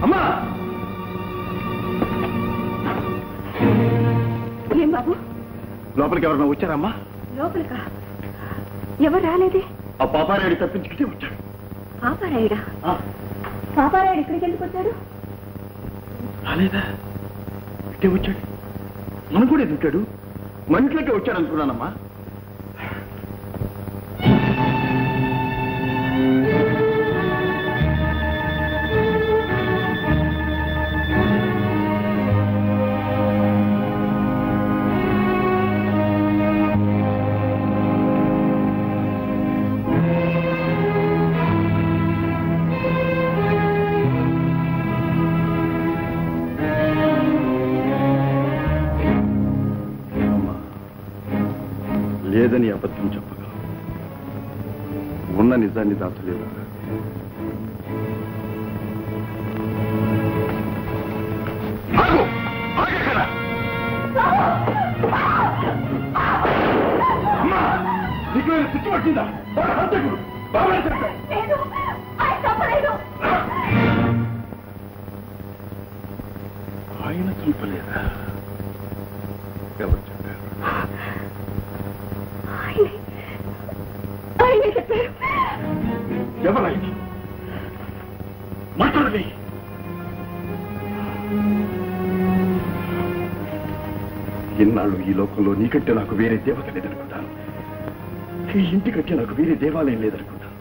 అమ్మా! ఏం బాబు? లోపలికి ఎవరన్నా వచ్చారమ్మా? లోపలికా? ఎవరు రాలేదే? ఆ పాపారాయుడు తప్పించుకుంటే వచ్చాడు. పాపారాయుడా? పాపారాయుడు ఇక్కడికి ఎందుకు వచ్చాడు? రాలేదా? ఇట్టే వచ్చాడు. మనం కూడా ఎదుగుతాడు. మన ఇంట్లోకే వచ్చాడు అనుకున్నానమ్మా. లేదని అబద్ధం చెప్పగలవు. ఉన్న నిజాన్ని దాచలేదు. నీకు పిచ్చి పట్టిందా? ఆయన చూపలేదా? ఎవరు చెప్పారు? ఎవరైనా మాట్లాడలే. ఇన్నాళ్ళు ఈ లోకంలో నీకంటే నాకు వేరే దేవత లేదనుకుంటాను. ఈ ఇంటికంటే నాకు వేరే దేవాలయం లేదనుకుంటాను.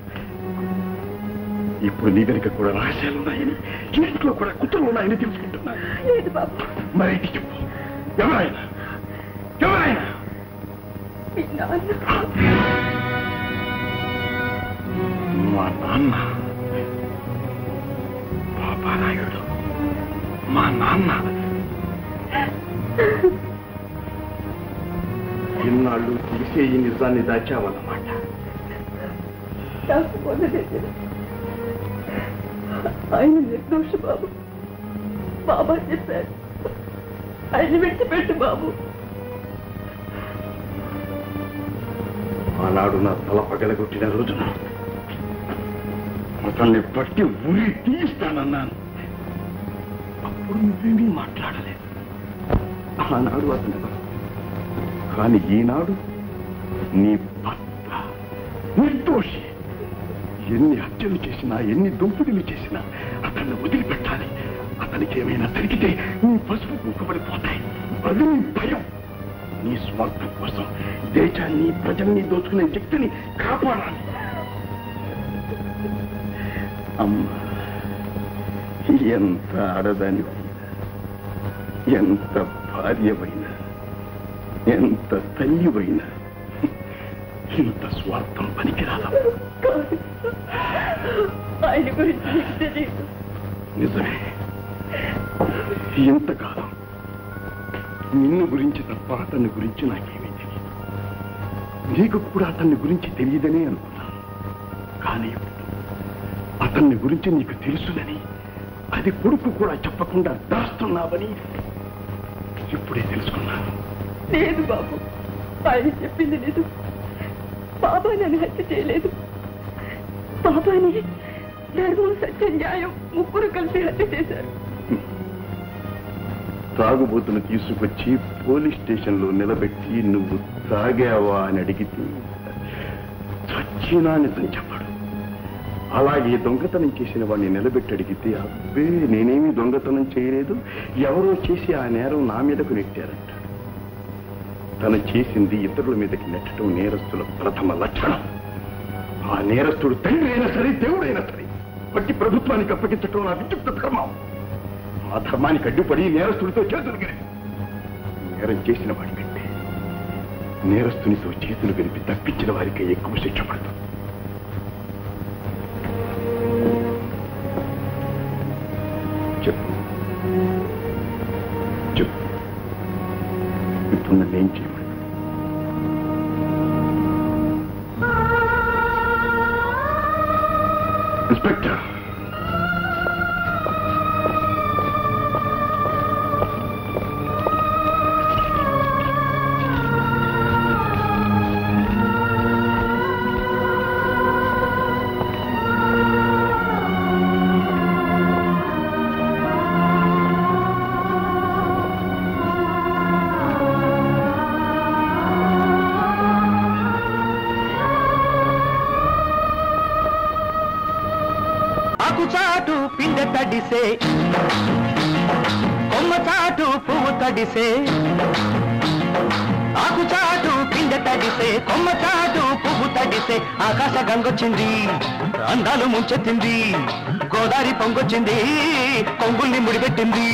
ఇప్పుడు నీ వెనుక కూడా రహస్యాలున్నాయని, ఇంట్లో కూడా కుట్రలు ఉన్నాయని తెలుసుకుంటున్నాను. మరేంటి చెప్పు? ఎవరైనా ఎవరైనా మా నాన్న పాపారాయుడు. మా నాన్న ఇన్నాళ్ళు తెలిసే ఈ నిజాన్ని దాచావన్నమాట. ఆయన నిర్దోష బాబు. బాబా చెప్పారు, ఆయన విడిచిపెట్టు బాబు. ఆనాడు నా తల పగలగొట్టిన రోజున అతన్ని పట్టి ఉరి తీస్తానన్నాను. అప్పుడు నువ్వేమీ మాట్లాడలేదు. ఆనాడు అతను. కానీ ఈనాడు నీ భర్త నిర్దోషి. ఎన్ని హత్యలు చేసినా, ఎన్ని దోపిడీలు చేసినా అతన్ని వదిలిపెట్టాలి. అతనికి ఏమైనా జరిగితే నీ పసుపు కుంకుమడిపోతాయి. అది నీ భయం. నీ స్వార్థం కోసం దేశాన్ని, ప్రజల్ని దోచుకునే శక్తిని కాపాడాలి. అమ్మా, ఎంత ఆడదానివైనా, ఎంత భార్యవైనా, ఎంత తల్లివైనా ఇంత స్వార్థం పనికిరాదు. ఆయన గురించి తెలియదు. నిజమే. ఇంతకాలం నిన్ను గురించి తప్ప అతన్ని గురించి నాకేమీ తెలియదు. నీకు కూడా అతన్ని గురించి తెలియదనే అనుకున్నాను. కానీ అతన్ని గురించి నీకు తెలుసుదని, అది కొడుకు కూడా చెప్పకుండా దాస్తున్నావని ఇప్పుడే తెలుసుకున్నాను. లేదు బాబు, ఆయన చెప్పింది లేదు. బాబా నన్ను హత్య చేయలేదు. బాబాని ధర్మం, సత్య, న్యాయం ముగ్గురు కలిసి హత్య చేశారు. తాగుబోతును తీసుకొచ్చి పోలీస్ స్టేషన్లో నిలబెట్టి నువ్వు తాగావా అని అడిగితే చచ్చినా నిజం చెప్పడు. అలాగే దొంగతనం చేసిన వాడిని నిలబెట్టి అడిగితే అబ్బే నేనేమీ దొంగతనం చేయలేదు, ఎవరో చేసి ఆ నేరం నా మీదకు నెట్టారంట. తను చేసింది ఇతరుల మీదకి నెట్టడం నేరస్తుల ప్రథమ లక్షణం. ఆ నేరస్తుడు తండ్రి అయినా సరే, దేవుడైనా సరే పట్టి ప్రభుత్వానికి అప్పగించడం నా విద్యుక్త ధర్మం. ఆ ధర్మానికి అడ్డుపడి నేరస్తుడితో చేతులు గెలిపి, నేరం చేసిన వాడి కంటే నేరస్తునితో చేతులు గెలిపి తప్పించిన వారికి ఎక్కువ శిక్ష పడుతుంది. చెప్పు చెప్పు, ఇప్పుడు నన్నేం చేయమని? ఇన్స్పెక్టర్, ఆకు చాటు పిందె తడిసే కొమ్మ చాటు పువ్వు తడిసే ఆకు చాటు పిందె తడిసే కొమ్మ చాటు పువ్వు తడిసే ఆకాశ గంగొచ్చింది అందాలు ముంచెత్తింది గోదావరి పొంగొచ్చింది కొంగుల్ని ముడిపెట్టింది